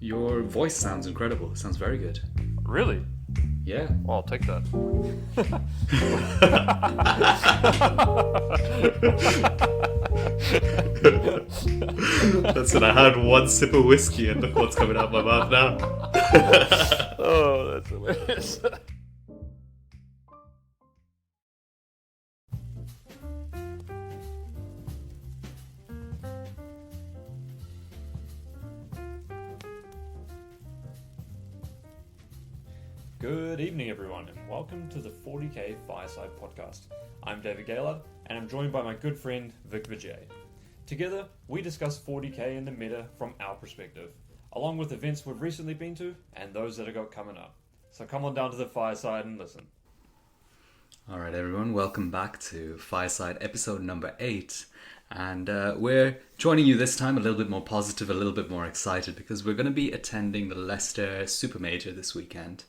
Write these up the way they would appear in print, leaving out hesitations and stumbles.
Your voice sounds incredible. It sounds very good. Really? Yeah. Well, I'll take that. Listen, I had one sip of whiskey and look what's coming out my mouth now. Oh, that's hilarious. Good evening, everyone, and welcome to the 40k Fireside podcast. I'm David Gaylord, and I'm joined by my good friend Vic Vijay. Together, we discuss 40k and the meta from our perspective, along with events we've recently been to and those that have got coming up. So come on down to the Fireside and listen. Alright everyone, welcome back to Fireside episode number 8. And we're joining you this time a little bit more positive, a little bit more excited, because we're going to be attending the Leicester Super Major this weekend.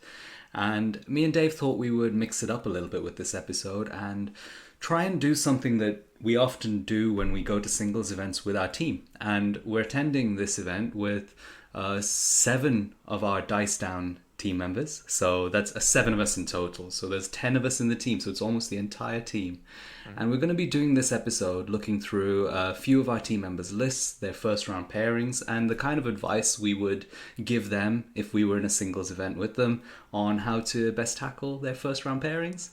And me and Dave thought we would mix it up a little bit with this episode and try and do something that we often do when we go to singles events with our team. And we're attending this event with 7 of our Dice Down team members. So that's 7 of us in total. So there's 10 of us in the team. So it's almost the entire team. Mm-hmm. And we're going to be doing this episode looking through a few of our team members' lists, their first round pairings, and the kind of advice we would give them if we were in a singles event with them on how to best tackle their first round pairings.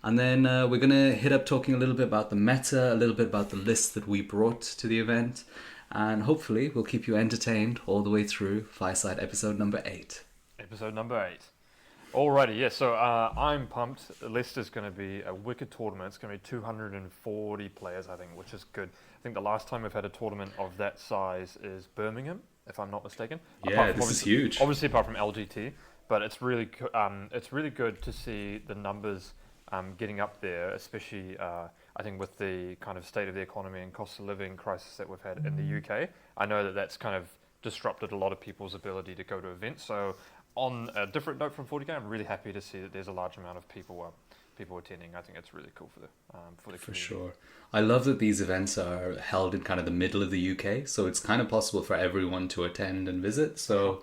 And then we're going to hit up talking a little bit about the meta, a little bit about the list that we brought to the event. And hopefully we'll keep you entertained all the way through Fireside episode number 8. Episode number 8. Alrighty, yeah, so I'm pumped. Leicester's going to be a wicked tournament. It's going to be 240 players, I think, which is good. I think the last time we've had a tournament of that size is Birmingham, if I'm not mistaken. Yeah, this is huge. Obviously, apart from LGT, but it's really good to see the numbers getting up there, especially I think with the kind of state of the economy and cost of living crisis that we've had in the UK. I know that that's kind of disrupted a lot of people's ability to go to events. So on a different note from 40k, I'm really happy to see that there's a large amount of people attending. I think it's really cool for the community. For sure. I love that these events are held in kind of the middle of the UK, so it's kind of possible for everyone to attend and visit. So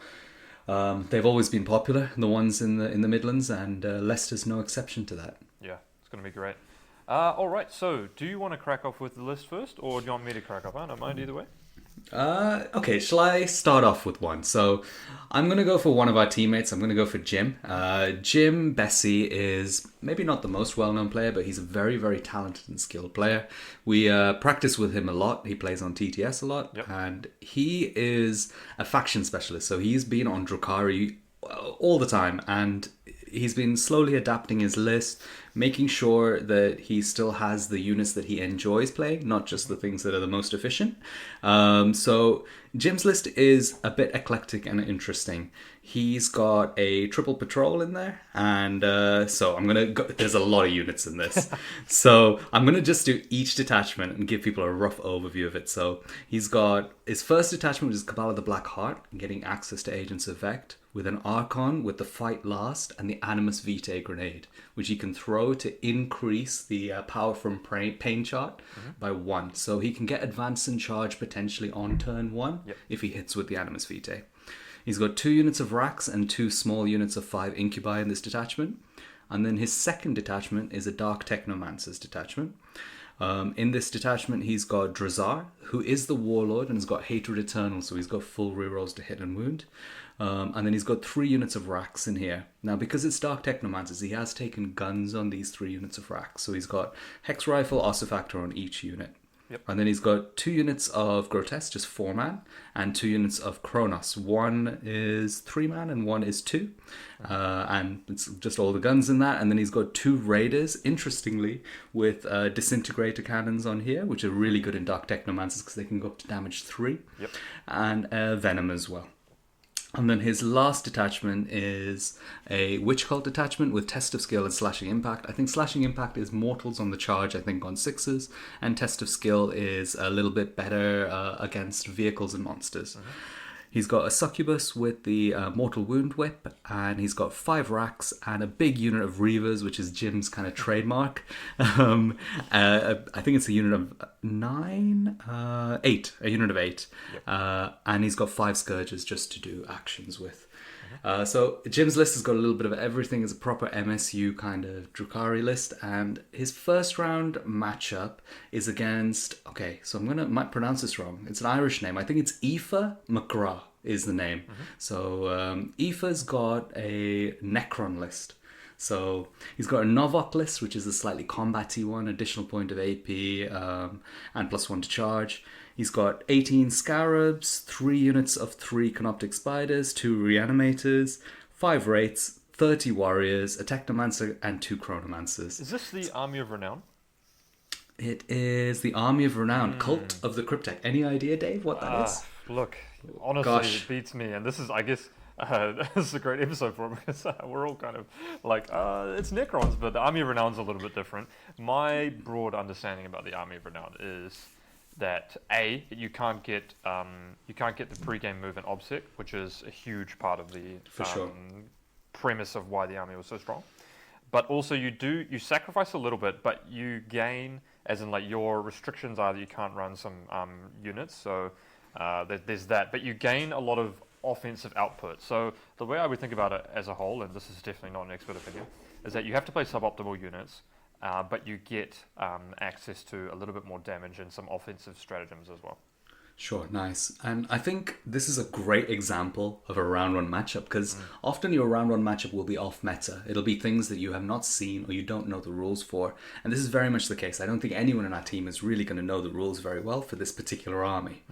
they've always been popular, the ones in the Midlands, and Leicester's no exception to that. Yeah, it's going to be great. All right, so do you want to crack off with the list first, or do you want me to crack off? I don't mind either way. Okay, shall I start off with one? So I'm going to go for one of our teammates. I'm going to go for Jim. Jim Bessie is maybe not the most well-known player, but he's a very, very talented and skilled player. We practice with him a lot. He plays on TTS a lot. Yep. And he is a faction specialist. So he's been on Drukhari all the time, and he's been slowly adapting his list, making sure that he still has the units that he enjoys playing, not just the things that are the most efficient. So Jim's list is a bit eclectic and interesting. He's got a triple patrol in there, and so I'm going to go, there's a lot of units in this. So I'm going to just do each detachment and give people a rough overview of it. So he's got his first detachment, which is Cabal of the Black Heart, getting access to Agents of Vect, with an Archon with the Fight Last and the Animus Vitae grenade, which he can throw to increase the power from Pain chart by 1. So he can get advance and charge potentially on turn 1 if he hits with the Animus Vitae. He's got 2 units of Rax and 2 small units of 5 Incubi in this detachment. And then his second detachment is a Dark Technomancer's detachment. In this detachment, he's got Drazar, who is the Warlord and has got Hatred Eternal, so he's got full rerolls to hit and wound. And then he's got 3 units of Rax in here. Now, because it's Dark Technomancers, he has taken guns on these 3 units of Rax. So he's got Hex Rifle, Ossifactor on each unit. Yep. And then he's got 2 units of Grotesque, just 4-man, and 2 units of Kronos. 1 is 3-man and 1 is 2. And it's just all the guns in that. And then he's got 2 Raiders, interestingly, with Disintegrator Cannons on here, which are really good in Dark Technomancers because they can go up to damage 3. Yep. And Venom as well. And then his last detachment is a Witch Cult detachment with Test of Skill and Slashing Impact. I think Slashing Impact is Mortals on the charge, I think on 6s. And Test of Skill is a little bit better against vehicles and monsters. He's got a succubus with the mortal wound whip, and he's got 5 racks and a big unit of reavers, which is Jim's kind of trademark. I think it's a unit of 9, 8, a unit of 8, and he's got 5 scourges just to do actions with. So Jim's list has got a little bit of everything. It's a proper MSU kind of Drukhari list, and his first round matchup is against, okay, so might pronounce this wrong. It's an Irish name. I think it's Aoife McGrath is the name. So Aoife's got a Necron list. So he's got a Novok list, which is a slightly combat-y one, additional point of AP, and +1 to charge. He's got 18 Scarabs, 3 units of 3 Canoptic Spiders, 2 Reanimators, 5 Wraiths, 30 Warriors, a Technomancer, and 2 Chronomancers. Is this the Army of Renown? It is the Army of Renown, Cult of the Cryptek. Any idea, Dave, what that is? Look, honestly, it beats me. And this is, I guess, this is a great episode for it because we're all kind of like, it's Necrons, but the Army of Renown's a little bit different. My broad understanding about the Army of Renown is that you can't get the pre-game move in OBSEC, which is a huge part of the premise of why the army was so strong. But also you sacrifice a little bit, but you gain, as in like your restrictions are that you can't run some units, so there's that. But you gain a lot of offensive output. So the way I would think about it as a whole, and this is definitely not an expert opinion, is that you have to play suboptimal units. But you get access to a little bit more damage and some offensive stratagems as well. Sure, nice. And I think this is a great example of a round 1 matchup, because often your round 1 matchup will be off meta. It'll be things that you have not seen or you don't know the rules for. And this is very much the case. I don't think anyone in our team is really going to know the rules very well for this particular army.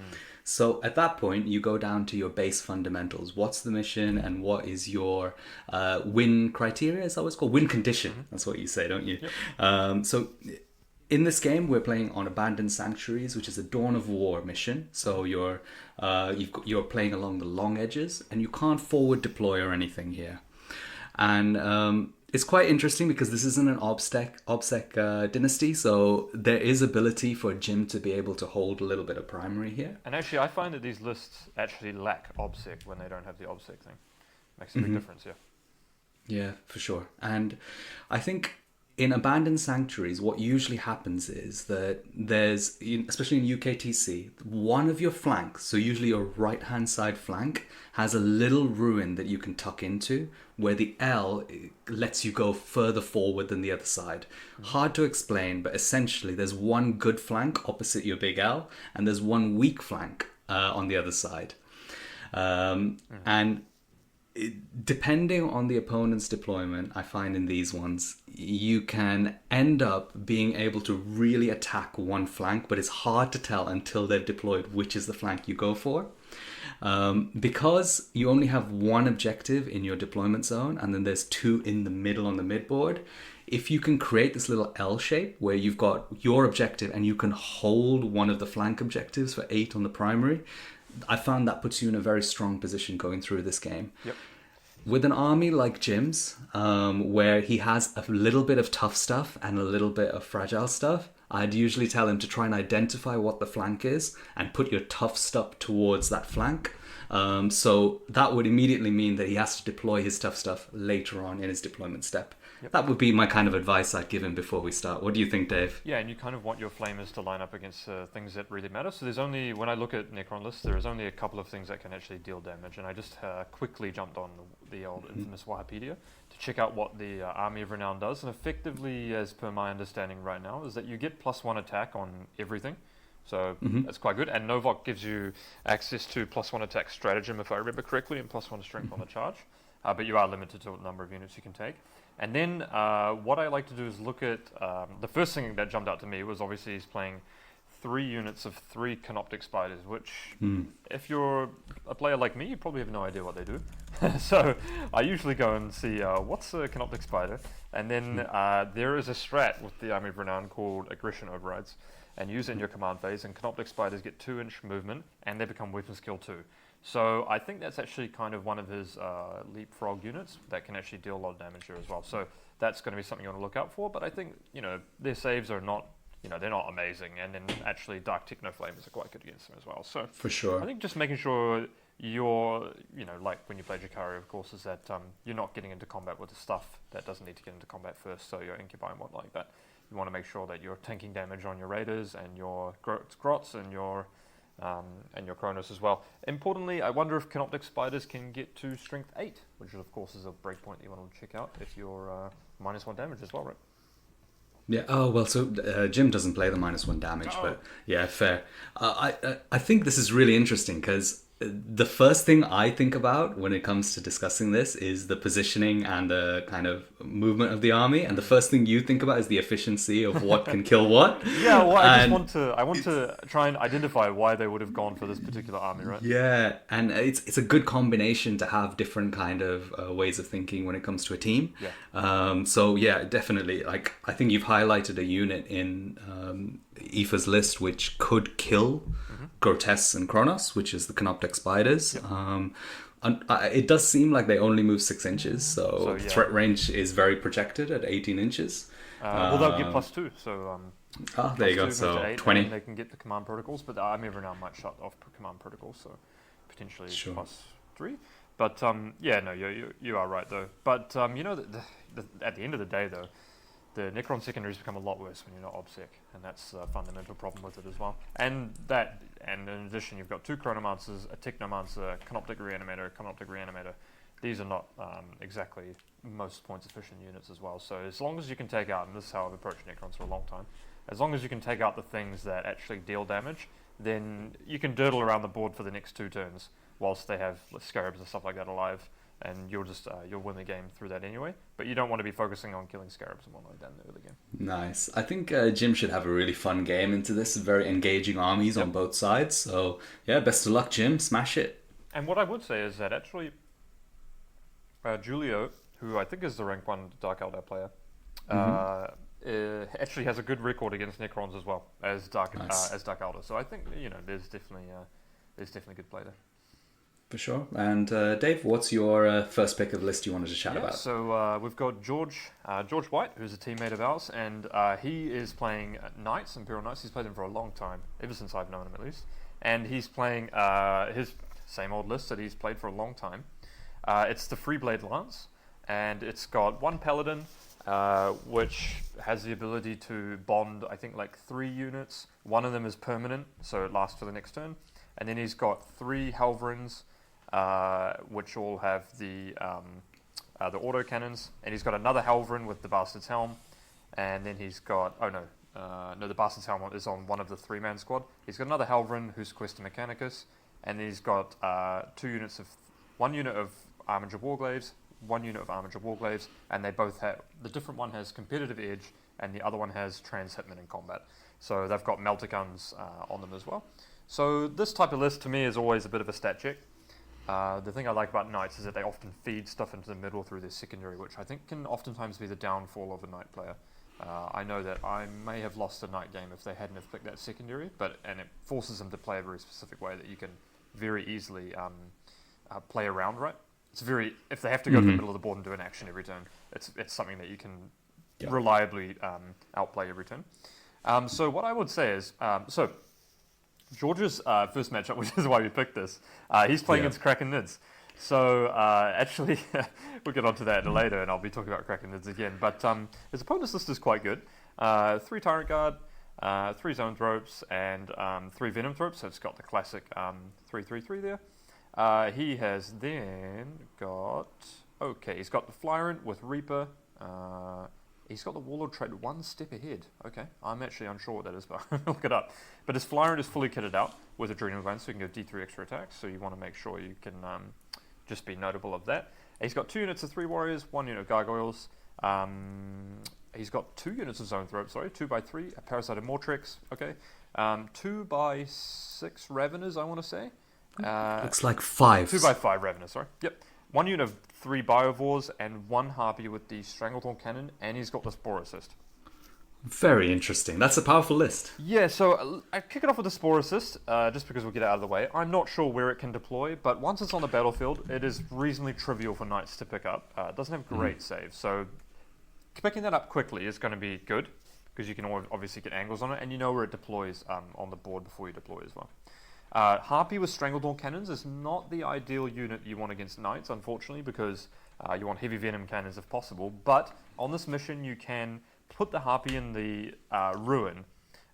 So at that point, you go down to your base fundamentals. What's the mission and what is your win criteria? Is that what it's called? Win condition. That's what you say, don't you? Yep. So in this game, we're playing on Abandoned Sanctuaries, which is a Dawn of War mission. So you're playing along the long edges, and you can't forward deploy or anything here. And it's quite interesting because this isn't an OBSEC dynasty, so there is ability for Jim to be able to hold a little bit of primary here. And actually, I find that these lists actually lack OBSEC when they don't have the OBSEC thing. Makes a big difference, yeah. Yeah, for sure. And I think in Abandoned Sanctuaries, what usually happens is that there's, especially in UKTC, one of your flanks, so usually your right-hand side flank, has a little ruin that you can tuck into, where the L lets you go further forward than the other side. Hard to explain, but essentially there's one good flank opposite your big L, and there's one weak flank on the other side. And depending on the opponent's deployment, I find in these ones, you can end up being able to really attack one flank, but it's hard to tell until they've deployed which is the flank you go for. Because you only have one objective in your deployment zone, and then there's 2 in the middle on the midboard, if you can create this little L shape where you've got your objective and you can hold one of the flank objectives for 8 on the primary, I found that puts you in a very strong position going through this game. Yep. With an army like Jim's, where he has a little bit of tough stuff and a little bit of fragile stuff, I'd usually tell him to try and identify what the flank is and put your tough stuff towards that flank. So that would immediately mean that he has to deploy his tough stuff later on in his deployment step. Yep. That would be my kind of advice I'd give him before we start. What do you think, Dave? Yeah, and you kind of want your Flamers to line up against things that really matter. So there's only, when I look at Necron lists, there's only a couple of things that can actually deal damage. And I just quickly jumped on the old infamous Wikipedia to check out what the Army of Renown does. And effectively, as per my understanding right now, is that you get +1 attack on everything. So that's quite good. And Novok gives you access to +1 attack stratagem, if I remember correctly, and +1 strength on the charge. But you are limited to the number of units you can take. And then what I like to do is look at, the first thing that jumped out to me was obviously he's playing 3 units of 3 Canoptic Spiders, which if you're a player like me, you probably have no idea what they do. So I usually go and see what's a Canoptic Spider. And then there is a strat with the Army of Renown called Aggression Overrides. And use it in your command phase, and Canoptic Spiders get 2-inch movement, and they become weapon skill 2. So I think that's actually kind of one of his leapfrog units that can actually deal a lot of damage here as well. So that's going to be something you want to look out for. But I think, their saves are not, they're not amazing. And then actually Dark Techno Flamers are quite good against them as well. So for sure, I think just making sure you're, like when you play Jakari, of course, is that you're not getting into combat with the stuff that doesn't need to get into combat first, so your Incubi and whatnot like that. You want to make sure that you're tanking damage on your Raiders and your Grots and your Kronos as well. Importantly, I wonder if Canoptic Spiders can get to Strength 8, which of course is a breakpoint that you want to check out if you're -1 damage as well, right? Yeah. Oh well. So Jim doesn't play the -1 damage, but yeah, fair. I think this is really interesting because the first thing I think about when it comes to discussing this is the positioning and the kind of movement of the army, and the first thing you think about is the efficiency of what can kill what. Yeah, well, I want to try and identify why they would have gone for this particular army, right? Yeah, and it's a good combination to have different kind of ways of thinking when it comes to a team. Yeah. So yeah, definitely. Like I think you've highlighted a unit in Aoife's list which could kill Grotesques and Kronos, which is the Canoptic Spiders. Yep. It does seem like they only move 6 inches, so yeah. Threat range is very projected at 18 inches. Well, they'll get +2, so... there you go, so 20. They can get the command protocols, but I'm every now might shut off command protocols, so potentially +3. But yeah, no, you are right though. But at the end of the day though, the Necron secondaries become a lot worse when you're not OBSEC, and that's a fundamental problem with it as well. And in addition, you've got 2 Chronomancers, a Technomancer, Canoptic Reanimator. These are not exactly most points efficient units as well. So as long as you can take out, and this is how I've approached Necrons for a long time, as long as you can take out the things that actually deal damage, then you can dirtle around the board for the next 2 turns, whilst they have Scarabs and stuff like that alive, and you'll win the game through that anyway. But you don't want to be focusing on killing Scarabs and whatnot like that in the early game. Nice. I think Jim should have a really fun game into this. Very engaging armies on both sides. So yeah, best of luck, Jim. Smash it. And what I would say is that actually, Julio, who I think is the rank 1 Dark Eldar player, actually has a good record against Necrons as well as Dark Eldar. So I think there's definitely good play there. For sure. And Dave, what's your first pick of the list you wanted to chat about? So we've got George White, who's a teammate of ours, and he is playing Knights, Imperial Knights. He's played them for a long time, ever since I've known him at least. And he's playing his same old list that he's played for a long time. It's the Freeblade Lance, and it's got 1 Paladin, which has the ability to bond, I think, like 3 units. 1 of them is permanent, so it lasts for the next turn. And then he's got 3 Halverins, which all have the autocannons, and he's got another Halverin with the Bastard's Helm, and then he's got the Bastard's Helm is on one of the 3-man squad. He's got another Halverin who's Questa Mechanicus, and then he's got 1 unit of Armiger Warglaves, 1 unit of Armiger Warglaves, and they both have, the different one has competitive edge, and the other one has trans hitman in combat. So they've got melter guns on them as well. So this type of list to me is always a bit of a stat check. The thing I like about Knights is that they often feed stuff into the middle through their secondary, which I think can oftentimes be the downfall of a Knight player. I know that I may have lost a Knight game if they hadn't have picked that secondary, and it forces them to play a very specific way that you can very easily play around, right? If they have to go to the middle of the board and do an action every turn, it's something that you can reliably outplay every turn. So what I would say is, George's first matchup, which is why we picked this, he's playing against Kraken Nids. So actually, we'll get onto that later, and I'll be talking about Kraken Nids again. But his opponent's list is quite good. 3 Tyrant Guard, 3 Zone Thropes, and 3 Venom Thropes. So it's got the classic 3/3/3 there. He has then got... Okay, he's got the Flyrant with Reaper. He's got the Warlord trait 1 step ahead. Okay, I'm actually unsure what that is, but I'll look it up. But his Flyrant is fully kitted out with Adrenal Glands, so you can go D3 extra attacks. So you want to make sure you can just be notable of that. He's got 2 units of 3 Warriors, 1 unit of Gargoyles. He's got 2 units of Zone Thrope, 2x3, a Parasite of Mortrex, okay. 2x6 Raveners, I want to say. Looks like 5. 2x5 Raveners, sorry. Yep. 1 unit of 3 Biovores and 1 Harpy with the Stranglethorn Cannon, and he's got the Spore Assist. Very interesting. That's a powerful list. Yeah, so I kick it off with the Spore Assist, just because we'll get it out of the way. I'm not sure where it can deploy, but once it's on the battlefield, it is reasonably trivial for Knights to pick up. It doesn't have great saves, so picking that up quickly is going to be good, because you can obviously get angles on it, and you know where it deploys on the board before you deploy as well. Harpy with Strangledawn cannons is not the ideal unit you want against Knights, unfortunately, because you want heavy venom cannons if possible. But on this mission, you can put the Harpy in the ruin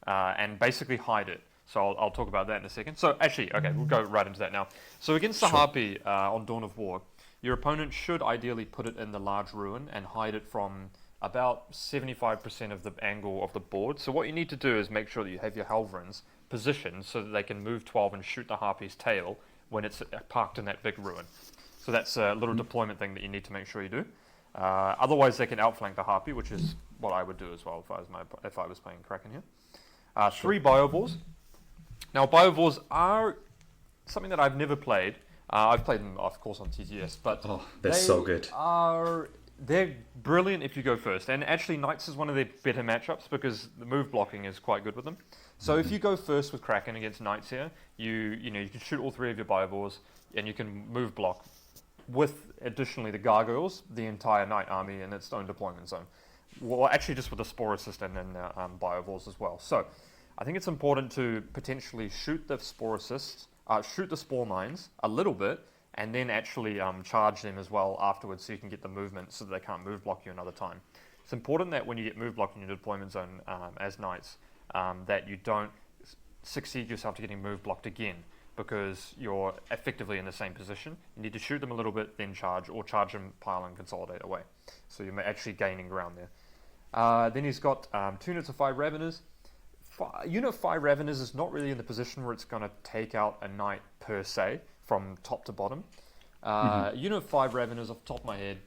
and basically hide it. So I'll talk about that in a second. So actually, okay, we'll go right into that now. So against the Harpy on Dawn of War, your opponent should ideally put it in the large ruin and hide it from about 75% of the angle of the board. So what you need to do is make sure that you have your Helverins positioned so that they can move 12 and shoot the Harpy's tail when it's parked in that big ruin. So that's a little deployment thing that you need to make sure you do. Otherwise, they can outflank the Harpy, which is what I would do as well if I was playing Kraken here. 3 Biovores. Now, Biovores are something that I've never played. I've played them, of course, on TTS, but they're so good. They're brilliant if you go first. And actually, Knights is one of their better matchups because the move blocking is quite good with them. So if you go first with Kraken against Knights here, you can shoot all 3 of your Biovores, and you can move block with, additionally, the Gargoyles, the entire Knight army in its own deployment zone. Well, actually, just with the Spore Assist and then Biovores as well. So I think it's important to potentially shoot the Spore Assist, shoot the Spore Mines a little bit, and then actually charge them as well afterwards so you can get the movement so that they can't move block you another time. It's important that when you get move block in your deployment zone as Knights, that you don't succeed yourself to getting move blocked again because you're effectively in the same position. You need to shoot them a little bit, then charge, or charge them, pile and consolidate away. So you're actually gaining ground there. Then he's got 2 units of 5 Raveners. Unit 5 Raveners is not really in the position where it's going to take out a Knight per se, from top to bottom. Unit 5 Raveners, off the top of my head,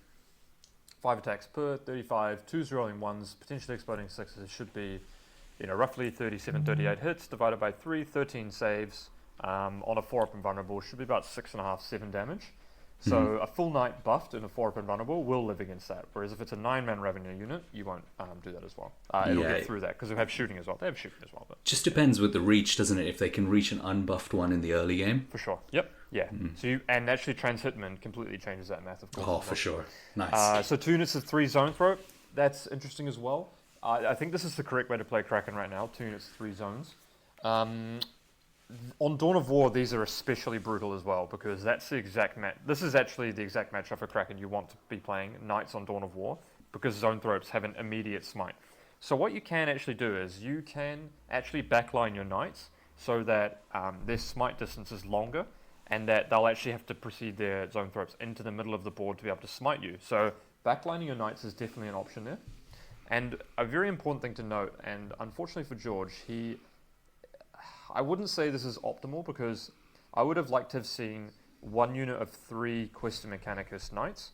5 attacks per, 35, 2s rolling 1s, potentially exploding 6s. It should be roughly 37, 38 hits, divided by 3, 13 saves. On a 4-up invulnerable, should be about 6.5, 7 damage. So a full Knight buffed in a 4-up invulnerable will live against that. Whereas if it's a 9-man Ravener unit, you won't do that as well. It'll get through that because they have shooting as well. They have shooting as well. But just depends with the reach, doesn't it? If they can reach an unbuffed one in the early game. For sure. Yep. Yeah. So and actually Trans Hitman completely changes that math, of course. Oh, for sure. Nice. So 2 units of 3 Zone Throw. That's interesting as well. I think this is the correct way to play Kraken right now. 2 units, 3 zones. On Dawn of War, these are especially brutal as well because that's the exact match. This is actually the exact matchup for Kraken you want to be playing, Knights on Dawn of War, because Zone Thropes have an immediate smite. So what you can actually do is you can actually backline your Knights so that their smite distance is longer and that they'll actually have to proceed their Zone Thropes into the middle of the board to be able to smite you. So backlining your Knights is definitely an option there. And a very important thing to note, and unfortunately for George, I wouldn't say this is optimal because I would have liked to have seen 1 unit of 3 Questa Mechanicus Knights.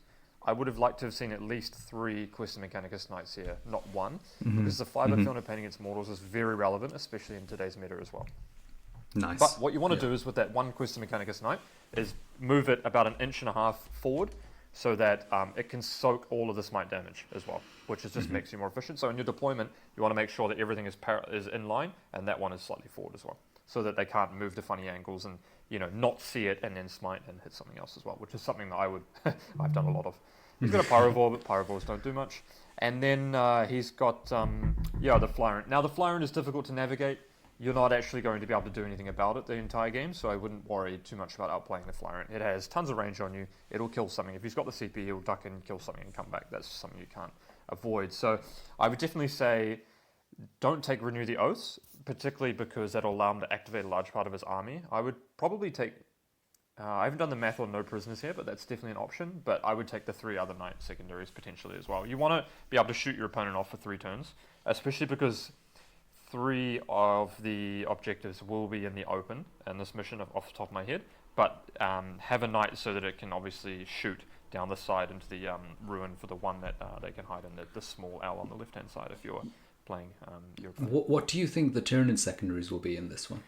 I would have liked to have seen at least 3 Questa Mechanicus Knights here, not 1, because the 5-up Filner Painting against Mortals is very relevant, especially in today's meta as well. Nice. But what you want to do is with that 1 Questa Mechanicus Knight is move it about 1.5 inches forward so that it can soak all of the smite damage as well, which is just makes you more efficient. So in your deployment, you want to make sure that everything is in line and that one is slightly forward as well, so that they can't move to funny angles and not see it and then smite and hit something else as well, which is something that I've done a lot of. He's got a Pyrovore, but Pyrovores don't do much. And then he's got the Flyrant. Now the Flyrant is difficult to navigate. You're not actually going to be able to do anything about it the entire game, so I wouldn't worry too much about outplaying the Flyrant. It has tons of range on you. It'll kill something. If he's got the CP, he'll duck in, kill something, and come back. That's something you can't avoid. So I would definitely say don't take Renew the Oaths, particularly because that'll allow him to activate a large part of his army. I would probably take... I haven't done the math on no prisoners here, but that's definitely an option. But I would take the 3 other Knight secondaries potentially as well. You want to be able to shoot your opponent off for 3 turns, especially because 3 of the objectives will be in the open in this mission off the top of my head. But have a Knight so that it can obviously shoot down the side into the ruin for the one that they can hide in the small L on the left-hand side if you're playing your opponent. What do you think the Tyranid secondaries will be in this one?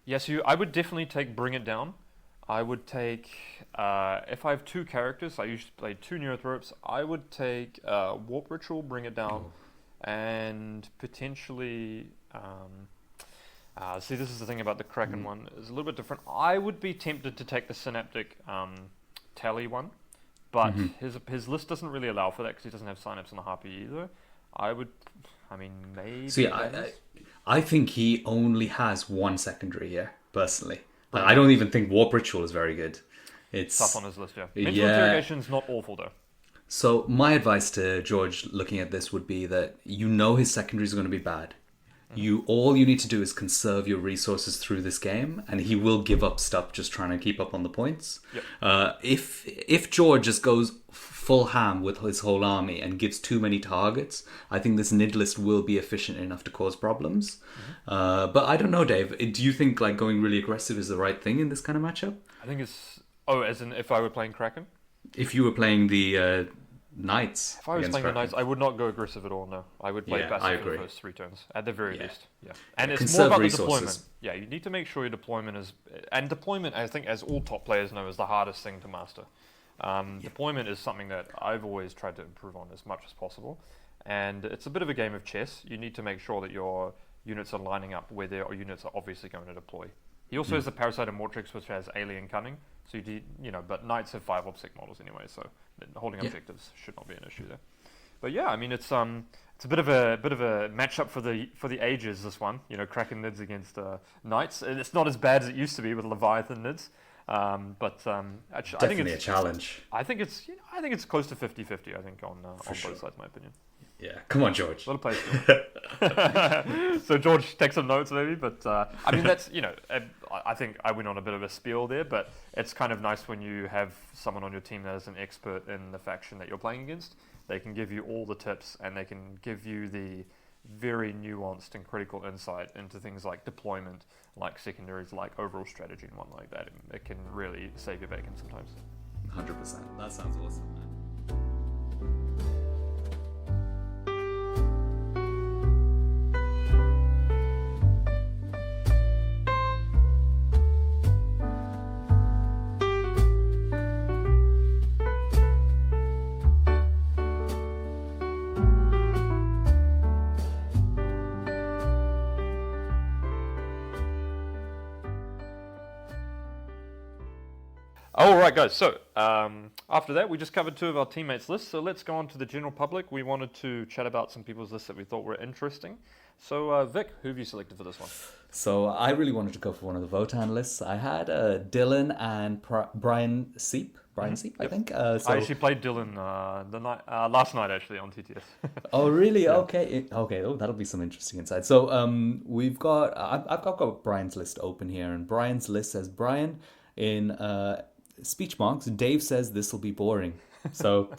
Yes, I would definitely take Bring It Down. I would take, if I have 2 characters, I usually play 2 Neurothropes, I would take Warp Ritual, Bring It Down, and potentially, see this is the thing about the Kraken one, it's a little bit different. I would be tempted to take the Synaptic Tally one, but his list doesn't really allow for that because he doesn't have Synapse on the Harpy either. Maybe... See, I think he only has 1 secondary here, personally. I don't even think Warp Ritual is very good. It's Tough on his list, yeah. Mental yeah. Interrogation's not awful, though. So my advice to George looking at this would be that his secondaries are going to be bad. All you need to do is conserve your resources through this game, and he will give up stuff just trying to keep up on the points. Yep. If George just goes full ham with his whole army and gives too many targets, I think this Nid list will be efficient enough to cause problems. But I don't know, Dave. Do you think like going really aggressive is the right thing in this kind of matchup? I think it's... Oh, as in if I were playing Kraken? If you were playing the Knights. If I was playing Kraken. the Knights, I would not go aggressive at all, no. I would play I passive for agree. the first 3 turns, at the very least. Yeah. And it's Conserve more about resources. the deployment. Yeah, you need to make sure your deployment is... And deployment, I think, as all top players know, is the hardest thing to master. Deployment is something that I've always tried to improve on as much as possible. And it's a bit of a game of chess. You need to make sure that your units are lining up where their units are obviously going to deploy. He also has the Parasite and Mortrix, which has Alien Cunning. So but Knights have 5 obsec models anyway, so holding objectives should not be an issue there. But yeah, I mean it's a bit of a matchup for the ages. This one, Kraken Nids against Knights. It's not as bad as it used to be with Leviathan Nids, but actually, Definitely I think it's a challenge. I think it's close to 50-50. I think on both sides, in my opinion. Yeah, come on, George. A lot of plays. So George, take some notes maybe, but I mean that's I think I went on a bit of a spiel there, but it's kind of nice when you have someone on your team that is an expert in the faction that you're playing against. They can give you all the tips, and they can give you the very nuanced and critical insight into things like deployment, like secondaries, like overall strategy, and one like that. It can really save your bacon sometimes. 100%. That sounds awesome, man. All right, guys. So after that, we just covered 2 of our teammates' lists. So let's go on to the general public. We wanted to chat about some people's lists that we thought were interesting. So Vic, who have you selected for this one? So I really wanted to go for one of the Votann lists. I had Dylan and Brian Siepp. Brian Siepp, I think. I actually played Dylan last night actually on TTS. Oh really? Yeah. Okay. Oh, that'll be some interesting insight. So I've got Brian's list open here, and Brian's list says Brian in speech marks. Dave says this will be boring. So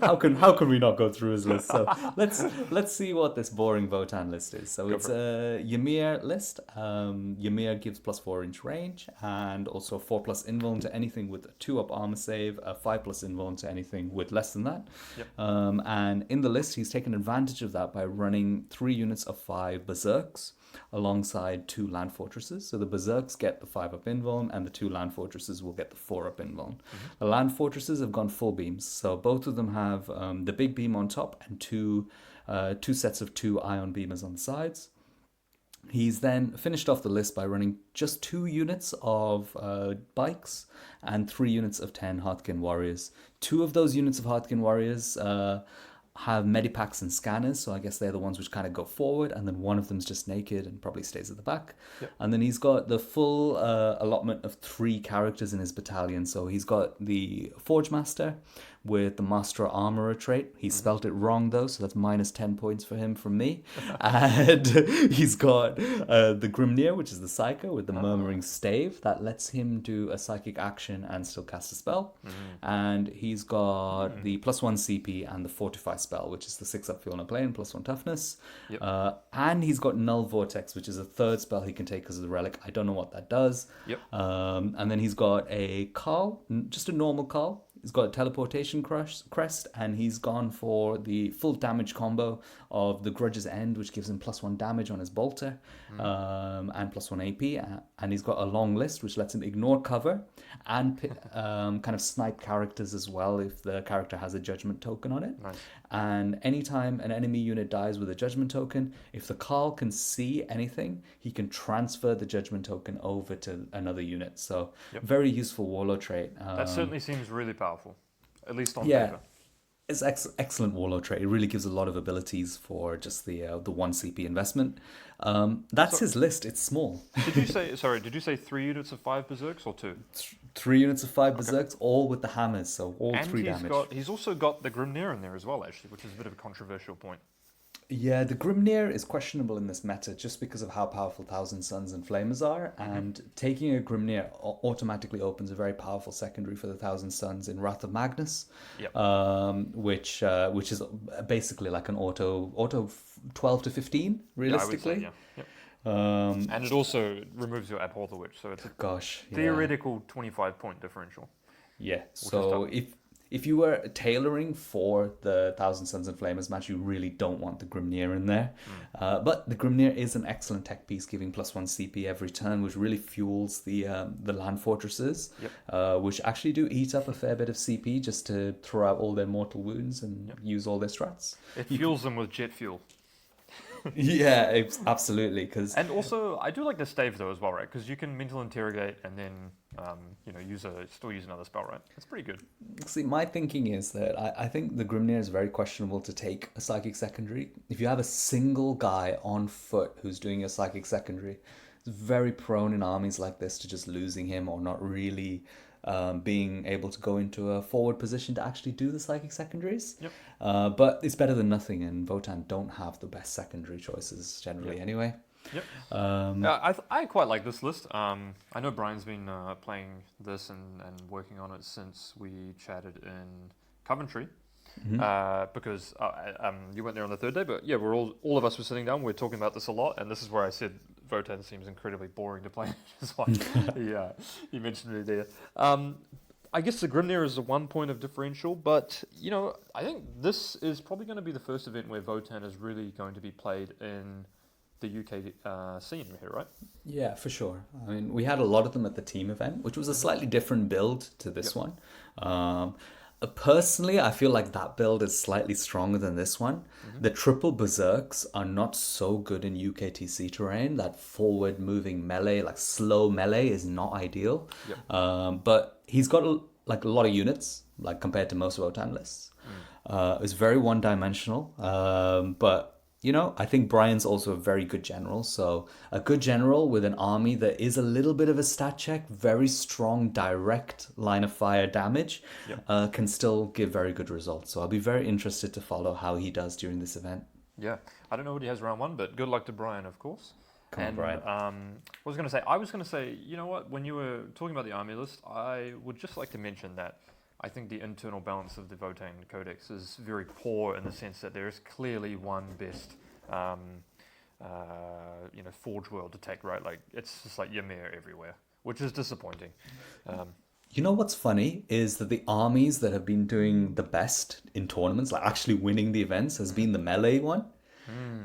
how can we not go through his list? So let's see what this boring Votann list is. So it's a Ymir list. Ymir gives +4 inch range, and also 4+ invuln to anything with a 2-up armor save, a 5+ invuln to anything with less than that. Yep. And in the list, he's taken advantage of that by running 3 units of 5 berserks alongside 2 land fortresses. So the berserks get the 5-up invuln, and the 2 land fortresses will get the 4-up invuln. The land fortresses have gone full beams, so both of them have the big beam on top and two sets of 2 ion beamers on the sides. He's then finished off the list by running just 2 units of bikes and 3 units of 10 Hearthkin warriors. 2 of those units of Hearthkin warriors have medipacks and scanners, so I guess they're the ones which kind of go forward, and then one of them's just naked and probably stays at the back. Yep. And then he's got the full allotment of 3 characters in his battalion. So he's got the Forge Master with the Master Armorer trait. He spelt it wrong though, so that's -10 points for him from me. And he's got the Grimnir, which is the Psycho with the Murmuring Stave that lets him do a psychic action and still cast a spell. And he's got the +1 CP and the Fortify spell, which is the 6-up Fiona Plane, +1 toughness. Yep. And he's got Null Vortex, which is a 3rd spell he can take because of the relic. I don't know what that does. Yep. And then he's got a Carl, just a normal Carl. He's got a teleportation crest, and he's gone for the full damage combo of the Grudge's End, which gives him +1 damage on his bolter, and +1 AP. And he's got a long list, which lets him ignore cover and kind of snipe characters as well if the character has a judgment token on it. Nice. And anytime an enemy unit dies with a judgment token, if the Carl can see anything, he can transfer the judgment token over to another unit. So very useful warlord trait. That certainly seems really powerful, at least on yeah. paper. It's excellent warlord trait. It really gives a lot of abilities for just the 1 CP investment. That's So his list. It's small. did you say 3 units of 5 berserks or 2? 3 units of 5 Okay. berserks, all with the hammers, so all And 3 damage. he's also got the Grimnir in there as well, actually, which is a bit of a controversial point. Yeah, the Grimnir is questionable in this meta just because of how powerful Thousand Suns and Flamers are, and taking a Grimnir automatically opens a very powerful secondary for the Thousand Suns in Wrath of Magnus, Yep. which is basically like an auto 12 to 15 Yeah, I would say, realistically. yeah. Yep. Um, And it also removes your Abhor the Witch, so it's a gosh, yeah. theoretical 25-point differential. Yeah. is So tough. if you were tailoring for the Thousand Suns and Flamers match, you really don't want the Grimnir in there. But the Grimnir is an excellent tech piece, giving +1 CP every turn, which really fuels the land fortresses, which actually do eat up a fair bit of CP just to throw out all their mortal wounds and use all their strats. It fuels them with jet fuel. Yeah, absolutely. Because And also, I do like the stave though as well, right? Because you can mental interrogate and then, still use another spell, right? It's pretty good. see, my thinking is that I think the Grimnir is very questionable to take a psychic secondary. If you have a single guy on foot who's doing a psychic secondary, it's very prone in armies like this to just losing him or not really being able to go into a forward position to actually do the psychic secondaries. Yep. But it's better than nothing, and Votann don't have the best secondary choices generally anyway. Yep. Um, I quite like this list. I know Brian's been playing this and working on it since we chatted in Coventry. Because you went there on the third day, but yeah, we're all of us were sitting down. We're talking about this a lot, and this is where I said Votann seems incredibly boring to play. That's why you mentioned it there. I guess the Grimnir is a 1 point of differential, but I think this is probably going to be the first event where Votann is really going to be played in the UK scene here, right? Yeah, for sure. I mean, we had a lot of them at the team event, which was a slightly different build to this one. Personally, I feel like that build is slightly stronger than this one. The triple berserks are not so good in UKTC terrain. That forward moving melee, like slow melee, is not ideal. But he's got a lot of units, like compared to most Votann lists. It's very one dimensional. But I think Brian's also a very good general. So a good general with an army that is a little bit of a stat check, very strong direct line of fire damage, can still give very good results. So I'll be very interested to follow how he does during this event. Yeah, I don't know what he has round 1, but good luck to Brian, of course. Come on, Brian. I was going to say, you know what? When you were talking about the army list, I would just like to mention that I think the internal balance of the Votann Codex is very poor in the sense that there is clearly one best, Forge World to take, right? Like, it's just like Ymir everywhere, which is disappointing. You know what's funny is that the armies that have been doing the best in tournaments, like actually winning the events, has been the melee one.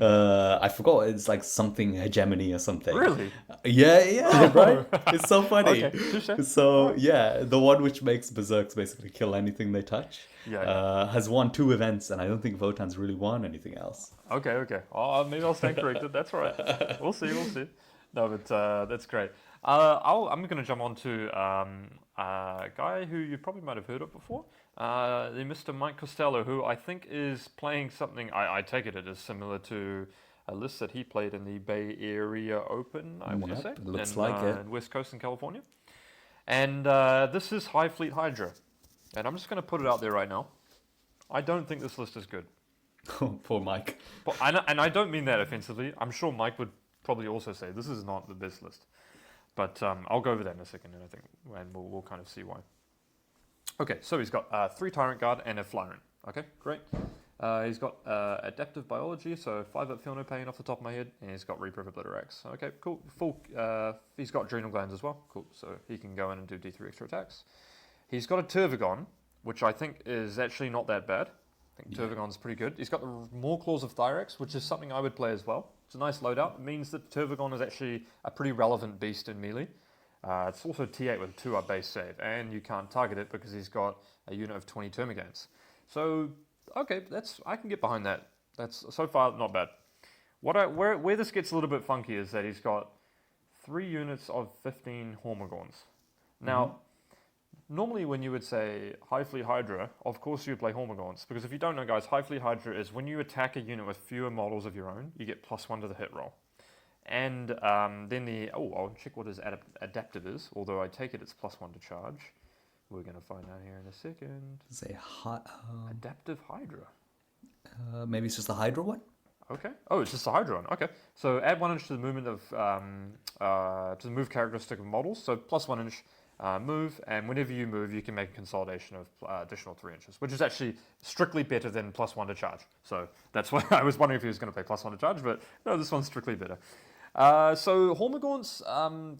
I forgot, it's like something hegemony or something. Really? Yeah, right? It's so funny. Okay, touche. So, yeah, the one which makes Berserks basically kill anything they touch has won 2 events, and I don't think Votann's really won anything else. Okay. Oh, maybe I'll stand corrected. That's all right. We'll see. No, but that's great. I'm going to jump on to a guy who you probably might have heard of before, the Mr. Mike Costello, who I think is playing something, I take it is similar to a list that he played in the Bay Area Open, I want to say, it looks like it. in West Coast in California. And this is High Fleet Hydra. And I'm just going to put it out there right now. I don't think this list is good. Poor Mike. But I don't mean that offensively. I'm sure Mike would probably also say this is not the best list. But I'll go over that in a second, and we'll kind of see why. Okay, so he's got 3 Tyrant Guard and a Flyrant. Okay, great. He's got Adaptive Biology, so 5 up Feel No Pain off the top of my head, and he's got Reaper of Obliter Axe. Okay, cool. He's got Adrenal Glands as well. Cool, so he can go in and do D3 extra attacks. He's got a Turvagon, which I think is actually not that bad. I think Turvagon's pretty good. He's got the Maw-Claws of Thyrex, which is something I would play as well. It's a nice loadout. It means that Turvagon is actually a pretty relevant beast in melee. It's also T8 with a 2-up base save, and you can't target it because he's got a unit of 20 Termagants. So, okay, I can get behind that. That's so far not bad. Where this gets a little bit funky is that he's got 3 units of 15 Hormigorns. Now, normally when you would say High Fleet Hydra, of course you would play Hormagaunts, because if you don't know, guys, High Fleet Hydra is when you attack a unit with fewer models of your own, you get +1 to the hit roll. And then I'll check what his adaptive is, although I take it it's +1 to charge. We're going to find out here in a second. Say Adaptive Hydra. maybe it's just the Hydra one. Okay. Oh, it's just a Hydra one. Okay. So add 1 inch to the movement of to the move characteristic of models. So +1 inch move, and whenever you move, you can make a consolidation of additional 3 inches, which is actually strictly better than +1 to charge. So that's why I was wondering if he was going to play +1 to charge, but no, this one's strictly better. So Hormagaunts,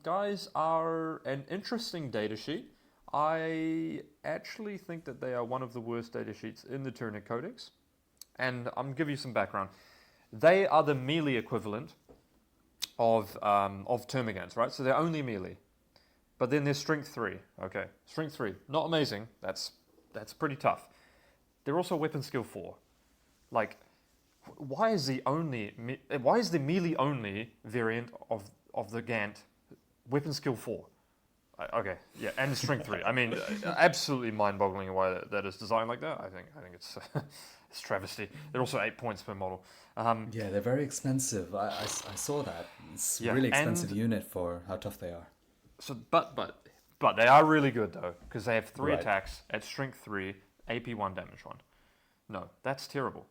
guys, are an interesting data sheet. I actually think that they are one of the worst data sheets in the Tyranid Codex, and I'm going to give you some background. They are the melee equivalent of Termagants, right? So they're only melee. But then there's strength 3. Okay, strength 3. Not amazing. That's pretty tough. They're also weapon skill 4. Like, why is the melee only variant of the Gant weapon skill 4? Okay, yeah, and strength 3. I mean, absolutely mind-boggling why that is designed like that. I think it's it's travesty. They're also 8 points per model. Yeah, they're very expensive. I saw that. It's a really expensive unit for how tough they are. So, but they are really good though, because they have 3 Right. attacks at strength 3, AP 1, damage 1. No, that's terrible.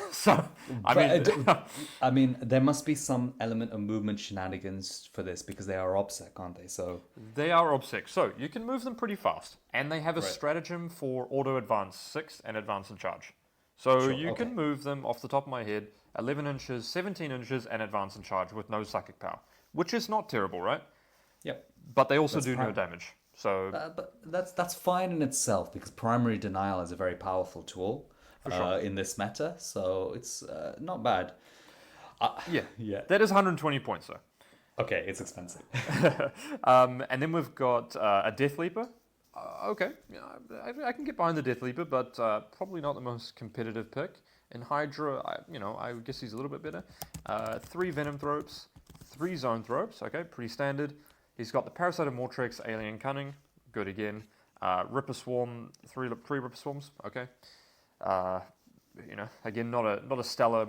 So, I mean, there must be some element of movement shenanigans for this because they are OBSEC, aren't they? So they are OBSEC. So you can move them pretty fast, and they have a Right. stratagem for auto advance 6 and advance and charge. So Sure, you okay. can move them off the top of my head 11 inches, 17 inches, and advance and charge with no psychic power, which is not terrible, right? yep. But they also That's do no fine. damage. So But that's fine in itself because primary denial is a very powerful tool sure. in this meta. So it's not bad. Yeah. that is 120 points though. Okay, it's expensive. And then we've got a Death Leaper. Okay, yeah, I can get behind the Death Leaper, but probably not the most competitive pick. In Hydra, I guess he's a little bit better. 3 Venom Thropes, 3 Zone Thropes. Okay, pretty standard. He's got the Parasite of Mortrex, Alien Cunning. Good again. Ripper Swarm, 3 Ripper Swarms. Okay. Again, not a stellar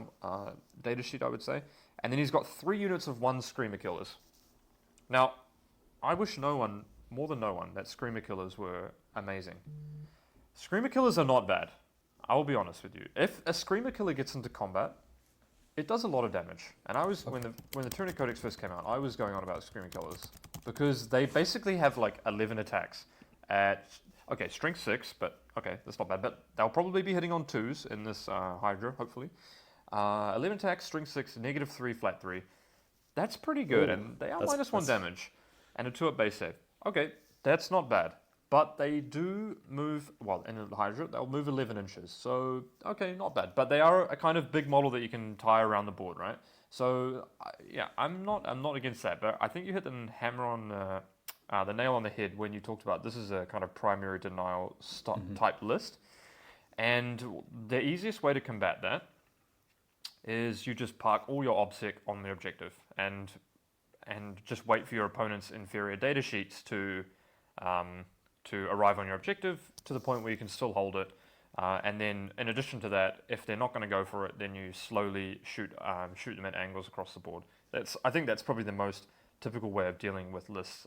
data sheet, I would say. And then he's got 3 units of 1 Screamer Killers. Now, I wish more than no one, that Screamer Killers were amazing. Screamer Killers are not bad. I will be honest with you. If a Screamer Killer gets into combat, it does a lot of damage. And I was when the Tyranid Codex first came out, I was going on about Screamer Killers because they basically have like 11 attacks at strength 6, but okay, that's not bad. But they'll probably be hitting on 2s in this Hydra, hopefully. 11 attacks, strength 6, -3, flat 3. That's pretty good, and they are -1 damage and a 2-up base save. Okay, that's not bad. But they do move, well, in the Hydra, they'll move 11 inches. So, okay, not bad. But they are a kind of big model that you can tie around the board, right? So, yeah, I'm not against that. But I think you hit the hammer on the nail on the head when you talked about this is a kind of primary denial type list. And the easiest way to combat that is you just park all your OBSEC on the objective and just wait for your opponent's inferior data sheets to arrive on your objective to the point where you can still hold it. And then, in addition to that, if they're not going to go for it, then you slowly shoot them at angles across the board. I think that's probably the most typical way of dealing with lists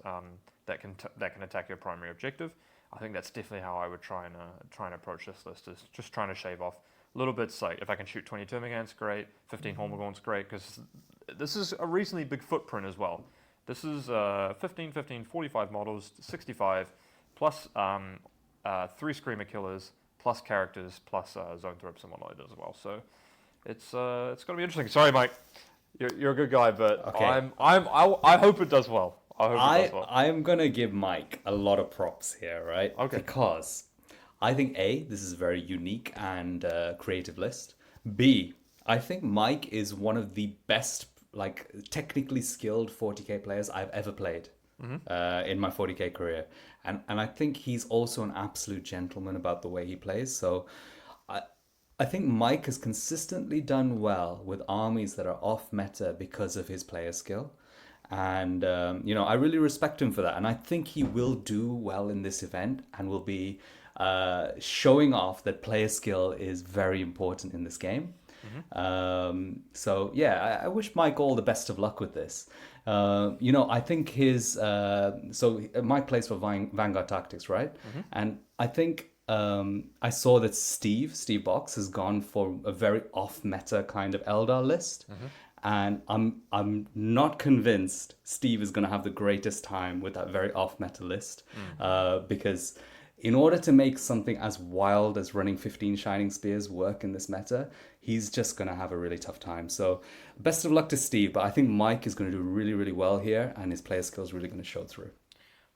that can attack your primary objective. I think that's definitely how I would try and approach this list, is just trying to shave off little bits. Like if I can shoot 20 Termagants, great. 15 Hormagaunts, great, because this is a reasonably big footprint as well. This is 15, 45 models, 65, plus 3 Screamer Killers, plus characters, plus Zone Thropes and whatnot as well. So it's going to be interesting. Sorry, Mike, you're a good guy, but okay. I hope it does well. I am going to give Mike a lot of props here, right? Okay. Because I think A, this is a very unique and creative list. B, I think Mike is one of the best, like, technically skilled 40k players I've ever played in my 40k career. And I think he's also an absolute gentleman about the way he plays. So I think Mike has consistently done well with armies that are off meta because of his player skill. And, I really respect him for that. And I think he will do well in this event and will be showing off that player skill is very important in this game. So yeah, I wish Mike all the best of luck with this. I think Mike plays for Vanguard Tactics, right? And I think I saw that Steve Box has gone for a very off meta kind of Eldar list. And I'm not convinced Steve is going to have the greatest time with that very off meta list, because in order to make something as wild as running 15 Shining Spears work in this meta, he's just going to have a really tough time. So best of luck to Steve, but I think Mike is going to do really, really well here, and his player skill is really going to show through.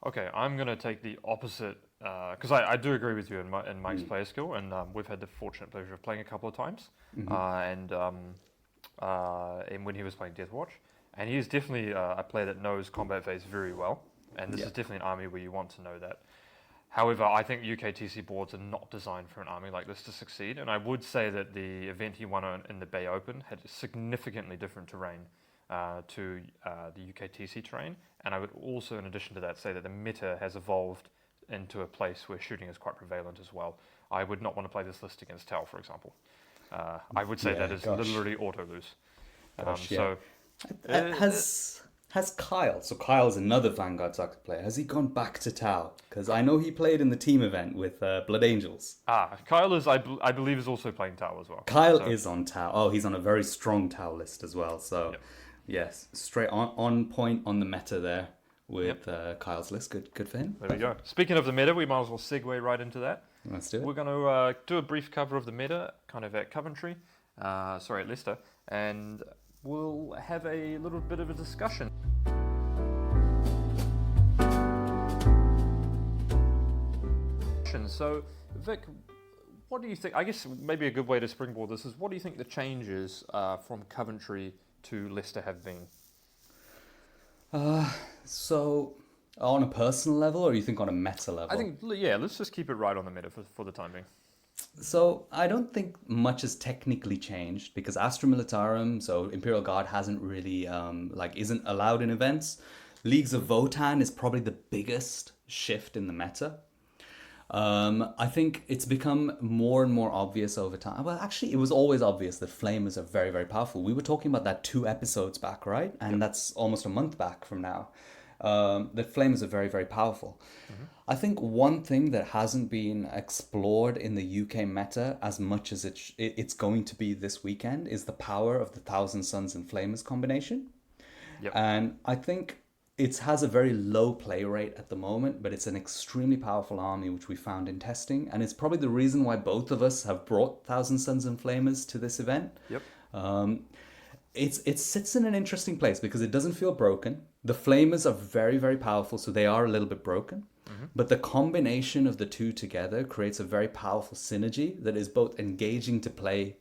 Okay, I'm going to take the opposite, because I do agree with you in Mike's player skill, and we've had the fortunate pleasure of playing a couple of times, and when he was playing Deathwatch, and he is definitely a player that knows combat phase very well, and this is definitely an army where you want to know that. However, I think UKTC boards are not designed for an army like this to succeed, and I would say that the event he won in the Bay Open had significantly different terrain to the UKTC terrain, and I would also, in addition to that, say that the meta has evolved into a place where shooting is quite prevalent as well. I would not want to play this list against Tau, for example. I would say that is literally auto-lose. Has Kyle, so Kyle's another Vanguard Tactics player, has he gone back to Tau? Because I know he played in the team event with Blood Angels. Kyle is, I believe, is also playing Tau as well. Kyle is on Tau. Oh, he's on a very strong Tau list as well. So, yes, straight on point on the meta there with Kyle's list. Good for him. There we go. Speaking of the meta, we might as well segue right into that. Let's do it. We're going to do a brief cover of the meta, kind of at Coventry, at Leicester, and we'll have a little bit of a discussion. So, Vic, what do you think? I guess maybe a good way to springboard this is, what do you think the changes from Coventry to Leicester have been? So, on a personal level, or you think on a meta level? I think, let's just keep it right on the meta for the time being. So I don't think much has technically changed, because Astra Militarum, so Imperial Guard, hasn't really isn't allowed in events. Leagues of Votann is probably the biggest shift in the meta. I think it's become more and more obvious over time. Well, actually, it was always obvious that Flamers are very, very powerful. We were talking about that 2 episodes back, right? And that's almost a month back from now. That Flamers are very, very powerful. I think one thing that hasn't been explored in the UK meta as much as it's going to be this weekend is the power of the Thousand Suns and Flamers combination. And I think it has a very low play rate at the moment, but it's an extremely powerful army, which we found in testing. And it's probably the reason why both of us have brought Thousand Suns and Flamers to this event. It sits in an interesting place because it doesn't feel broken. The Flamers are very, very powerful, so they are a little bit broken. But the combination of the two together creates a very powerful synergy that is both engaging to play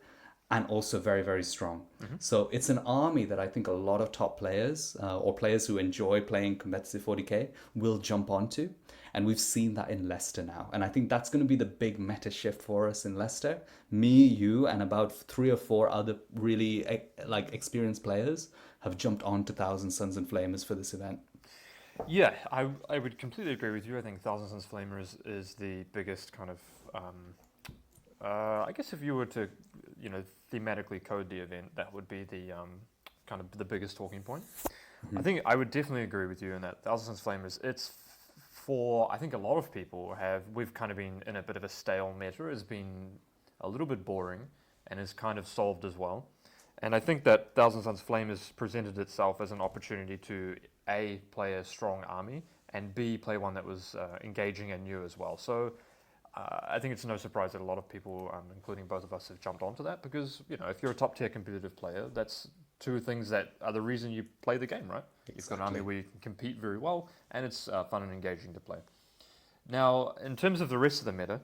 and also very, very strong. So it's an army that I think a lot of top players or players who enjoy playing competitive 40k will jump onto. And we've seen that in Leicester now. And I think that's going to be the big meta shift for us in Leicester. Me, you, and about 3 or 4 other really experienced players have jumped onto Thousand Suns and Flamers for this event. Yeah, I would completely agree with you. I think Thousand Suns Flamers is the biggest kind of... I guess if you were to, thematically code the event, that would be the kind of the biggest talking point. I think I would definitely agree with you in that Thousand Suns Flamers, it's for, I think a lot of people we've kind of been in a bit of a stale meta, has been a little bit boring and is kind of solved as well. And I think that Thousand Suns Flamers presented itself as an opportunity to A, play a strong army, and B, play one that was engaging and new as well. So I think it's no surprise that a lot of people, including both of us, have jumped onto that because, if you're a top tier competitive player, that's 2 things that are the reason you play the game, right? Exactly. You've got an army where you can compete very well and it's fun and engaging to play. Now, in terms of the rest of the meta,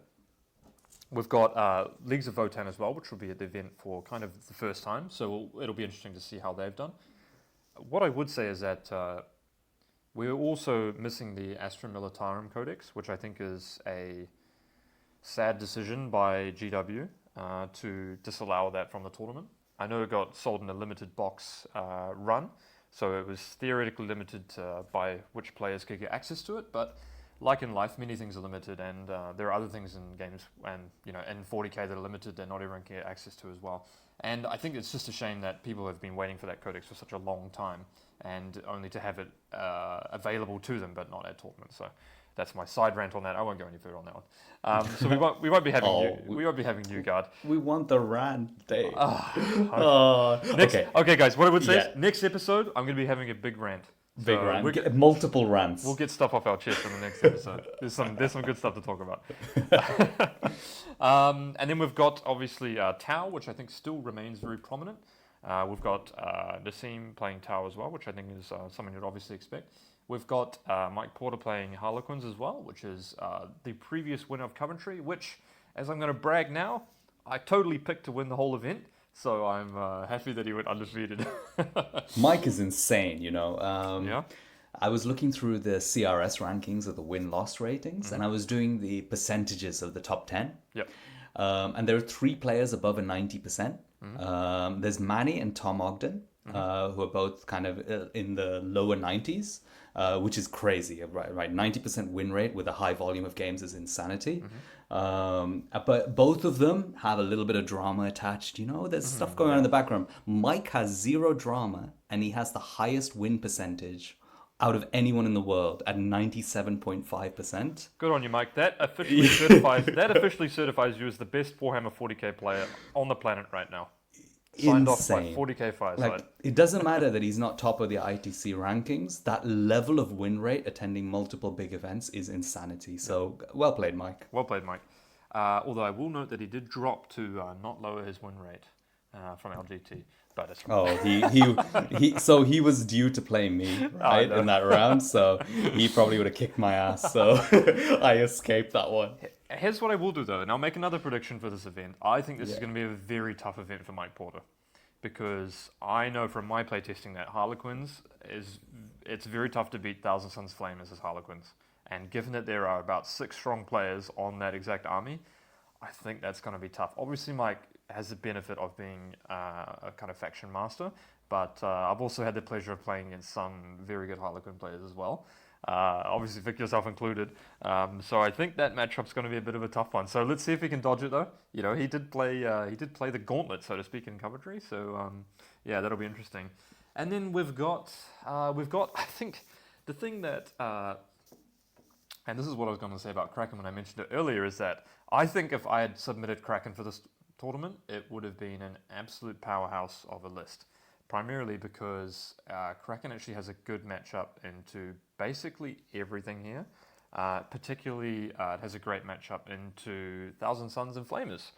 we've got Leagues of Votann as well, which will be at the event for kind of the first time, so it'll be interesting to see how they've done. What I would say is that we're also missing the Astra Militarum Codex, which I think is a sad decision by GW to disallow that from the tournament. I know it got sold in a limited box run, So it was theoretically limited by which players could get access to it, but like in life, many things are limited, and there are other things in games, and in 40k that are limited that not everyone can get access to as well. And I think it's just a shame that people have been waiting for that codex for such a long time, and only to have it available to them, but not at tournaments. So that's my side rant on that. I won't go any further on that one. So we won't be having we won't be having New Guard. We want the rant, Dave. Okay, guys. What I would say is next episode I'm going to be having a big rant. Big rant. Multiple rants. We'll get stuff off our chest in the next episode. There's some good stuff to talk about. And then we've got obviously Tau, which I think still remains very prominent. We've got Nassim playing Tau as well, which I think is something you'd obviously expect. We've got Mike Porter playing Harlequins as well, which is the previous winner of Coventry, which, as I'm going to brag now, I totally picked to win the whole event. So I'm happy that he went undefeated. Mike is insane, Yeah. I was looking through the CRS rankings of the win-loss ratings, and I was doing the percentages of the top 10. Yep. And there are 3 players above a 90%. There's Manny and Tom Ogden, who are both kind of in the lower 90s, which is crazy, right? 90% win rate with a high volume of games is insanity. But both of them have a little bit of drama attached. There's stuff going on in the background. Mike has 0 drama, and he has the highest win percentage out of anyone in the world at 97.5%. Good on you, Mike. That officially certifies you as the best Warhammer 40k player on the planet right now. Signed off by 40k Fireside. It doesn't matter that he's not top of the ITC rankings. That level of win rate attending multiple big events is insanity. So, well played, Mike. Well played, Mike. Although I will note that he did drop to not lower his win rate from LGT. But it's so he was due to play me, right, in that round. So he probably would have kicked my ass. So I escaped that one. Here's what I will do, though, and I'll make another prediction for this event. I think this is going to be a very tough event for Mike Porter, because I know from my playtesting that Harlequins it's very tough to beat Thousand Sons Flamers as Harlequins. And given that there are about 6 strong players on that exact army, I think that's going to be tough. Obviously, Mike has the benefit of being a kind of faction master, but I've also had the pleasure of playing against some very good Harlequin players as well. Obviously, Vic yourself included. So I think that matchup's going to be a bit of a tough one. So let's see if he can dodge it, though. He did play the gauntlet, so to speak, in Coventry. So yeah, that'll be interesting. And then we've got I think the thing that and this is what I was going to say about Kraken when I mentioned it earlier, is that I think if I had submitted Kraken for this tournament, it would have been an absolute powerhouse of a list. Primarily because Kraken actually has a good matchup into basically everything here. Particularly, it has a great matchup into Thousand Sons and Flamers.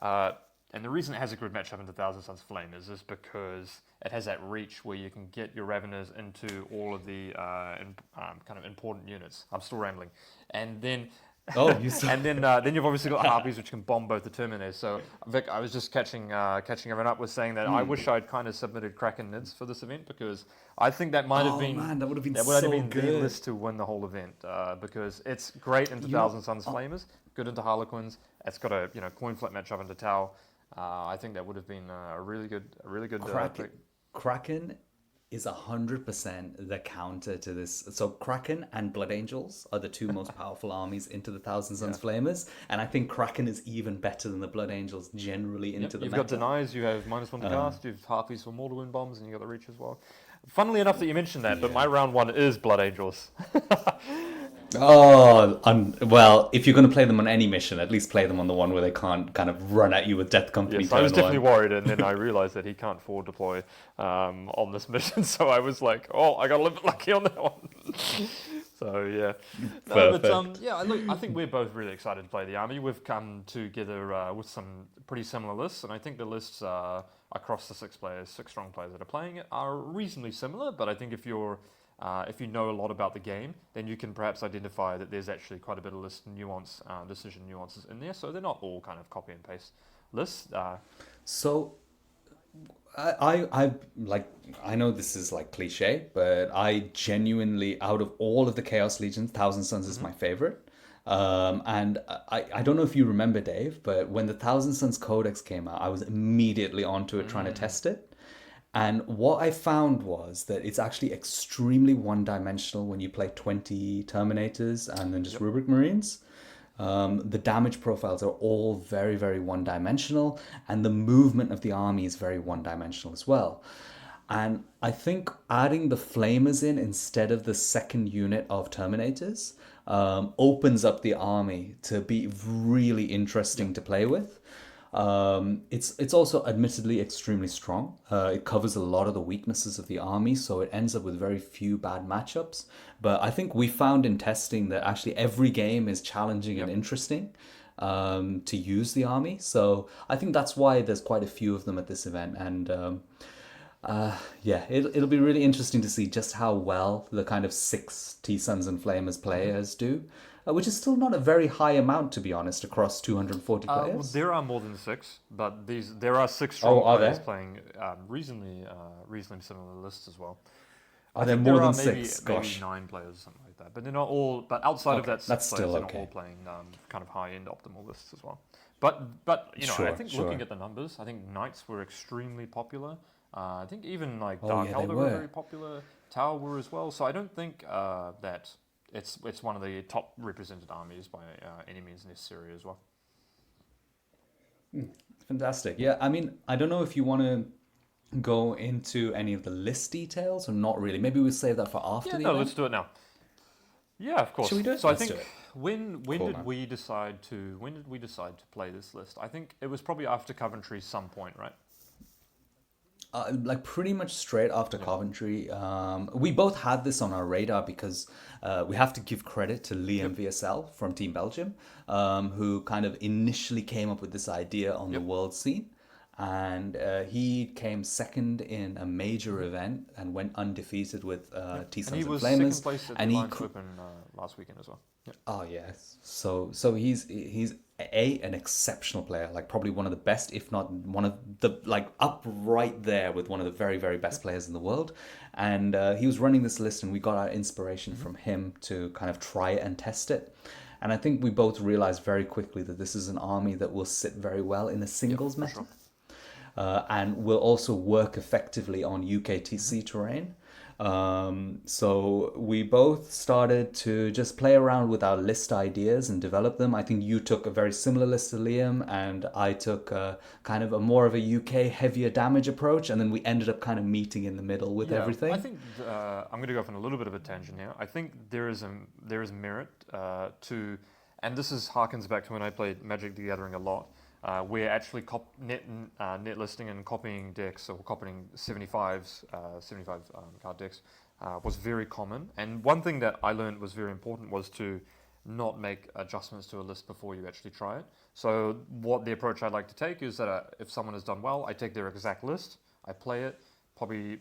And the reason it has a good matchup into Thousand Sons Flamers is because it has that reach where you can get your Raveners into all of the kind of important units. I'm still rambling. And then then you've obviously got Harpies, which can bomb both the Terminators. So Vic, I was just catching everyone up with saying that I wish I'd kind of submitted Kraken Nids for this event, because I think that might have been that would have been the list to win the whole event, because it's great into Thousand Sons Flamers, good into Harlequins. It's got a coin flip matchup into Tau. I think that would have been a really good pick. Kraken is 100% the counter to this. So Kraken and Blood Angels are the 2 most powerful armies into the Thousand Sons Flamers, and I think Kraken is even better than the Blood Angels generally into the You've meta. got Denies, you have -1 to cast, you have Harpies for mortal wind bombs, and you got the reach as well. Funnily enough that you mentioned that, but my round 1 is Blood Angels. Well, if you're going to play them on any mission, at least play them on the one where they can't kind of run at you with Death Company. Yes, I was definitely worried, and then I realized that he can't forward deploy on this mission, so I was like, I got a little bit lucky on that one. So yeah, I think we're both really excited to play the army. We've come together with some pretty similar lists, and I think the lists across the 6 strong players that are playing it, are reasonably similar. But I think if you know a lot about the game, then you can perhaps identify that there's actually quite a bit of list nuance, decision nuances in there. So they're not all kind of copy and paste lists. So I know this is like cliche, but I genuinely, out of all of the Chaos Legions, Thousand Sons is my favorite. And I don't know if you remember, Dave, but when the Thousand Sons Codex came out, I was immediately onto it trying to test it. And what I found was that it's actually extremely one-dimensional when you play 20 Terminators and then just Yep. Rubric Marines. The damage profiles are all very, very one-dimensional, and the movement of the army is very one-dimensional as well. And I think adding the Flamers in instead of the second unit of Terminators opens up the army to be really interesting to play with. It's also admittedly extremely strong. It covers a lot of the weaknesses of the army, so it ends up with very few bad matchups. But I think we found in testing that actually every game is challenging and Yep. interesting to use the army. So I think that's why there's quite a few of them at this event. And yeah, it'll be really interesting to see just how well the kind of six T Suns and Flamers players do, which is still not a very high amount, to be honest, across 240 Well, players. there are more than six, but there are six Oh, strong are players there? playing reasonably similar lists as well. Are I there think more there are than maybe six? maybe Gosh. 9 players or something like that, but they're not all. But outside of Okay, that that's six players, still they're not all okay. playing kind of high end optimal lists as well. But you know, I Sure, think looking sure. at the numbers, I think Knights were extremely popular. I think even like Oh, Dark yeah, they Elder were were. very popular. Tower were as well. So I don't think that it's one of the top represented armies by any means necessary as well. Fantastic. Yeah, I mean, I don't know if you want to go into any of the list details or not really. Maybe we'll save that for after Yeah, the no, let's event. do it now. Yeah, of Should course. we do it? So I Let's do think it. when Cool, did man. we decide to play this list? I think it was probably after Coventry some point, right? Like pretty much straight after Yep. Coventry. We both had this on our radar because we have to give credit to Yep. Liam VSL from Team Belgium, who kind of initially came up with this idea on the Yep. world scene. And he came second in a major event and went undefeated with Yep. T And he Sons and was second Flamers. place at the And he Alliance Open last weekend as well. Yep. Oh yes. So he's an exceptional player, like probably one of the best, if not one of the like up right there with one of the very very best Yep. players in the world. And he was running this list, and we got our inspiration Mm-hmm. from him to kind of try it and test it. And I think we both realized very quickly that this is an army that will sit very well in a Yep, singles for meta, sure. and will also work effectively on Mm-hmm. UKTC terrain. So we both started to just play around with our list ideas and develop them. I think you took a very similar list to Liam, and I took kind of a more of a UK heavier damage approach, and then we ended up kind of meeting in the middle with Yeah, I everything. think I'm going to go off on a little bit of a tangent here. I think there is merit to, and this is harkens back to when I played Magic the Gathering a lot, where actually net listing and copying decks or copying 75 card decks was very common. And one thing that I learned was very important was to not make adjustments to a list before you actually try it. So what the approach I like to take is that if someone has done well, I take their exact list, I play it, probably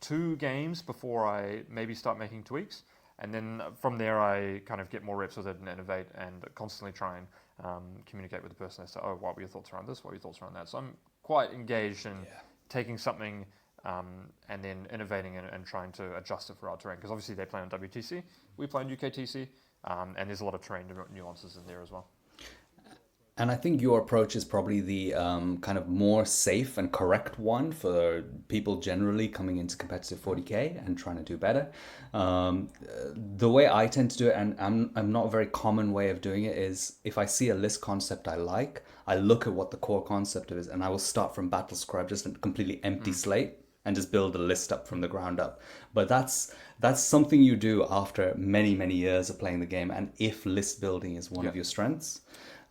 2 games before I maybe start making tweaks. And then from there, I kind of get more reps with it and innovate and constantly try and communicate with the person as to, oh, what were your thoughts around this? What were your thoughts around that? So I'm quite engaged in Yeah. taking something and then innovating and trying to adjust it for our terrain. Because obviously they play on WTC, we play on UKTC, and there's a lot of terrain nuances in there as well. And I think your approach is probably the kind of more safe and correct one for people generally coming into competitive 40k and trying to do better. The way I tend to do it, and I'm not a very common way of doing it, is if I see a list concept I like, I look at what the core concept is, and I will start from Battle Scribe, just a completely empty slate, and just build a list up from the ground up. But that's something you do after many many years of playing the game, and if list building is one Yeah. of your strengths.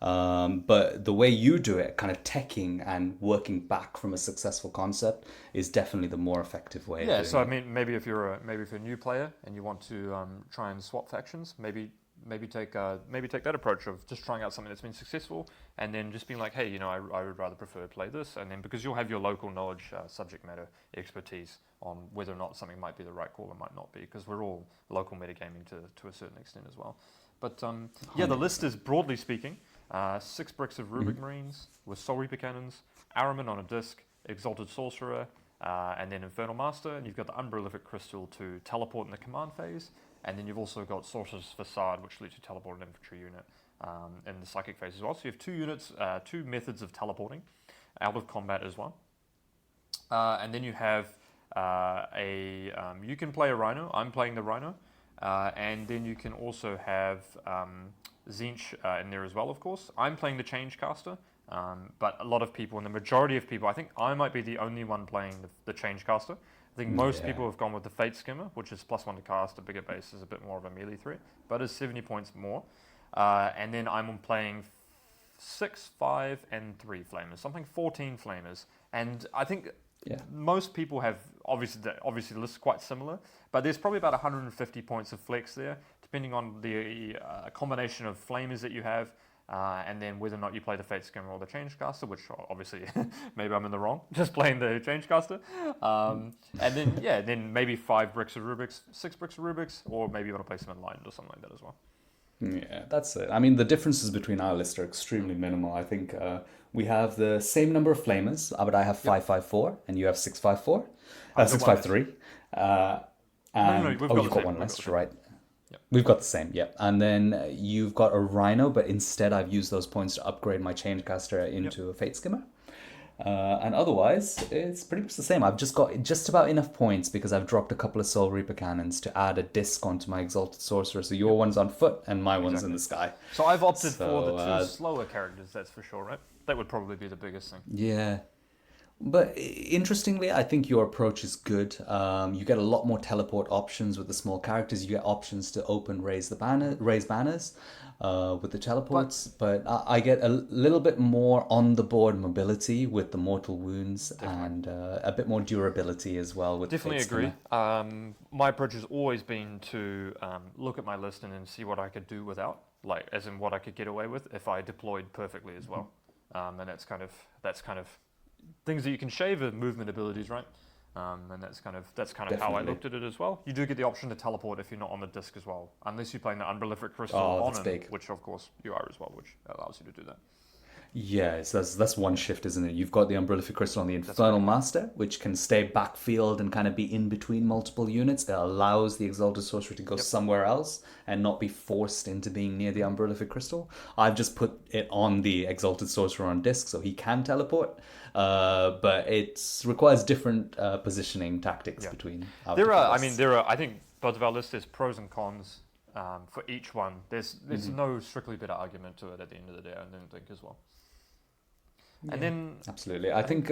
But the way you do it, kind of teching and working back from a successful concept, is definitely the more effective way of Yeah, doing so I it. mean, maybe if you're a new player and you want to try and swap factions, maybe take that approach of just trying out something that's been successful, and then just being like, hey, I would rather prefer play this, and then because you'll have your local knowledge, subject matter expertise on whether or not something might be the right call or might not be, because we're all local metagaming to a certain extent as well. But yeah, the list 100%. is broadly speaking 6 bricks of Rubric Mhm. Marines with Soul Reaper Cannons, Araman on a disc, Exalted Sorcerer, and then Infernal Master, and you've got the Unprolific Crystal to teleport in the command phase, and then you've also got Sorcerer's Facade, which lets you teleport an infantry unit in the psychic phase as well. So you have 2 units, 2 methods of teleporting out of combat as well. And then you have you can play a Rhino. I'm playing the Rhino. And then you can also have Tzeentch in there as well, of course. I'm playing the Changecaster, but a lot of people, and the majority of people, I think I might be the only one playing the Changecaster. I think most people have gone with the Fate Skimmer, which is +1 to cast, a bigger base, is a bit more of a melee threat, but is 70 points more. And then I'm playing 6, 5, and 3 Flamers, something 14 Flamers. And I think most people have obviously the list is quite similar, but there's probably about 150 points of flex there, depending on the combination of Flamers that you have, and then whether or not you play the Fate Skimmer or the Changecaster, which obviously maybe I'm in the wrong, just playing the Changecaster. And then maybe 5 bricks of Rubik's, 6 bricks of Rubik's, or maybe you want to play some Enlightened or something like that as well. Yeah, that's it. I mean, the differences between our list are extremely minimal. I think we have the same number of Flamers, but I have 554 and you have 654, 653. No, we've got you've got one less, right? Yep. We've got the same, yeah. And then you've got a Rhino, but instead I've used those points to upgrade my Changecaster into a Fate Skimmer. And otherwise, it's pretty much the same. I've just got just about enough points because I've dropped a couple of Soul Reaper Cannons to add a disc onto my Exalted Sorcerer. So your one's on foot and my one's in the sky. So I've opted for the 2 slower characters, that's for sure, right? That would probably be the biggest thing. Yeah. But interestingly, I think your approach is good. You get a lot more teleport options with the small characters. You get options to raise banners with the teleports. But I get a little bit more on the board mobility with the mortal wounds and a bit more durability as well. With definitely agree. My approach has always been to look at my list and then see what I could do without, like as in what I could get away with if I deployed perfectly as well. And that's kind of things that you can shave are movement abilities, right? And that's kind of how I looked at it as well. You do get the option to teleport if you're not on the disc as well, unless you're playing the Unprolific Crystal on him, which of course you are as well, which allows you to do that. Yes, that's one shift, isn't it? You've got the Unprolific Crystal on the Infernal Master, which can stay backfield and kind of be in between multiple units. It allows the Exalted Sorcerer to go somewhere else and not be forced into being near the Unprolific Crystal. I've just put it on the Exalted Sorcerer on disc so he can teleport, but it requires different positioning tactics between our I think both of our lists, there's pros and cons for each one. There's no strictly better argument to it at the end of the day, I don't think, as well. And then absolutely, I think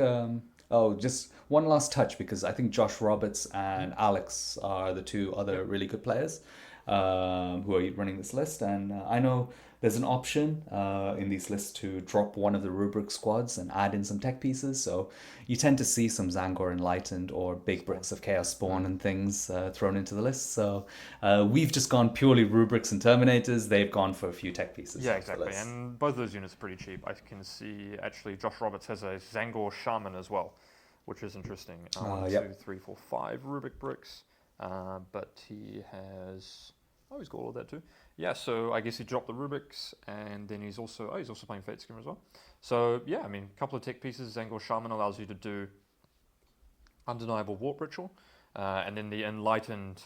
just one last touch, because I think Josh Roberts and Alex are the 2 other really good players who are running this list, and I know there's an option in these lists to drop one of the rubric squads and add in some tech pieces, so you tend to see some Zangor Enlightened or big bricks of Chaos Spawn and things thrown into the list. So we've just gone purely rubrics and Terminators. They've gone for a few tech pieces. Yeah, exactly, and both of those units are pretty cheap. I can see actually Josh Roberts has a Zangor Shaman as well, which is interesting. 1, 2, 3, 4, 5 rubric bricks, but he has... Oh, he's got all of that too. Yeah, so I guess he dropped the Rubiks, and then he's also playing Fate Skimmer as well. So yeah, I mean, a couple of tech pieces. Zangor Shaman allows you to do Undeniable Warp Ritual, and then the Enlightened,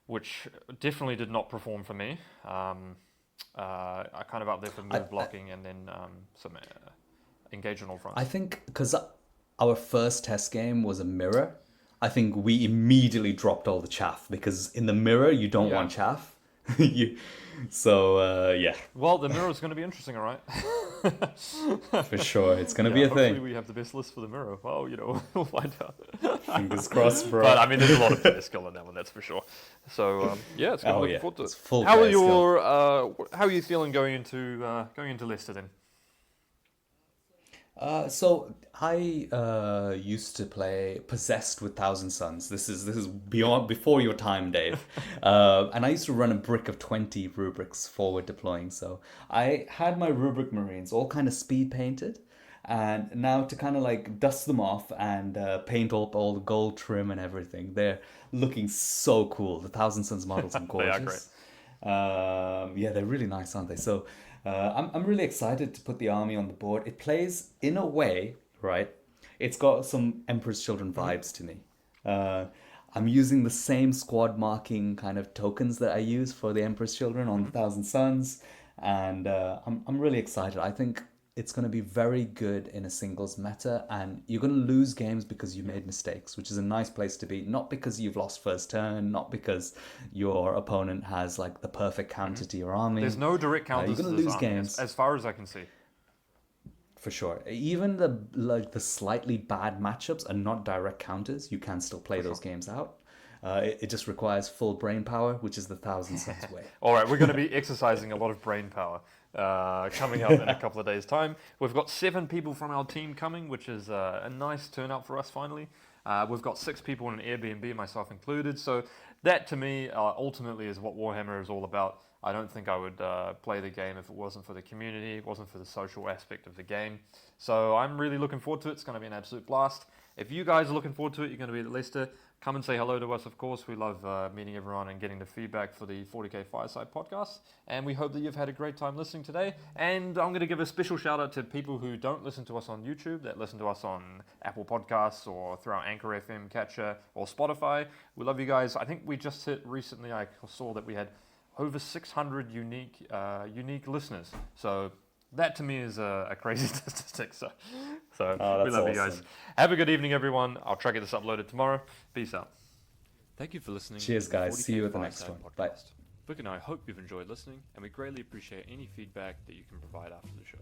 which definitely did not perform for me. I kind of up there for move blocking and then some engage on all fronts. I think because our first test game was a mirror, I think we immediately dropped all the chaff, because in the mirror you don't want chaff. Well, the mirror is going to be interesting, all right? For sure, it's going to be a thing. Hopefully we have the best list for the mirror. Well, we'll find out. Fingers crossed, bro. But I mean, there's a lot of player skill in that one, that's for sure. So it's going to look forward to it. It's full how are you feeling going into Leicester then? So I used to play Possessed with Thousand Suns. This is before your time, Dave. And I used to run a brick of 20 rubrics forward deploying. So I had my rubric Marines all kind of speed painted, and now to kind of like dust them off and paint up all the gold trim and everything, they're looking so cool. The Thousand Suns models are gorgeous. They are great. They're really nice, aren't they? So I'm really excited to put the army on the board. It plays in a way, right? It's got some Emperor's Children vibes to me. I'm using the same squad marking kind of tokens that I use for the Emperor's Children on the Thousand Suns, and I'm really excited. I think it's going to be very good in a singles meta, and you're going to lose games because you made mistakes, which is a nice place to be. Not because you've lost first turn, not because your opponent has like the perfect counter to your army. There's no direct counters you're to going this to lose army, games as far as I can see. for sure. Even the slightly bad matchups are not direct counters. You can still play those games out. It just requires full brain power, which is the 1,000 Suns way. All right, we're going to be exercising a lot of brain power coming up in a couple of days' time. We've got 7 people from our team coming, which is a nice turnout for us finally. We've got 6 people in an Airbnb, myself included. So that, to me, ultimately is what Warhammer is all about. I don't think I would play the game if it wasn't for the community, it wasn't for the social aspect of the game. So I'm really looking forward to it. It's going to be an absolute blast. If you guys are looking forward to it, you're going to be at Leicester, come and say hello to us, of course. We love meeting everyone and getting the feedback for the 40k Fireside podcast. And we hope that you've had a great time listening today. And I'm going to give a special shout out to people who don't listen to us on YouTube, that listen to us on Apple Podcasts or through our Anchor FM catcher or Spotify. We love you guys. I think we just hit recently, I saw that we had over 600 unique listeners. So that to me is a crazy statistic. So we love you guys. Have a good evening, everyone. I'll try to get this uploaded tomorrow. Peace out. Thank you for listening. Cheers, guys. See you at the next one. Bye. Vic and I hope you've enjoyed listening, and we greatly appreciate any feedback that you can provide after the show.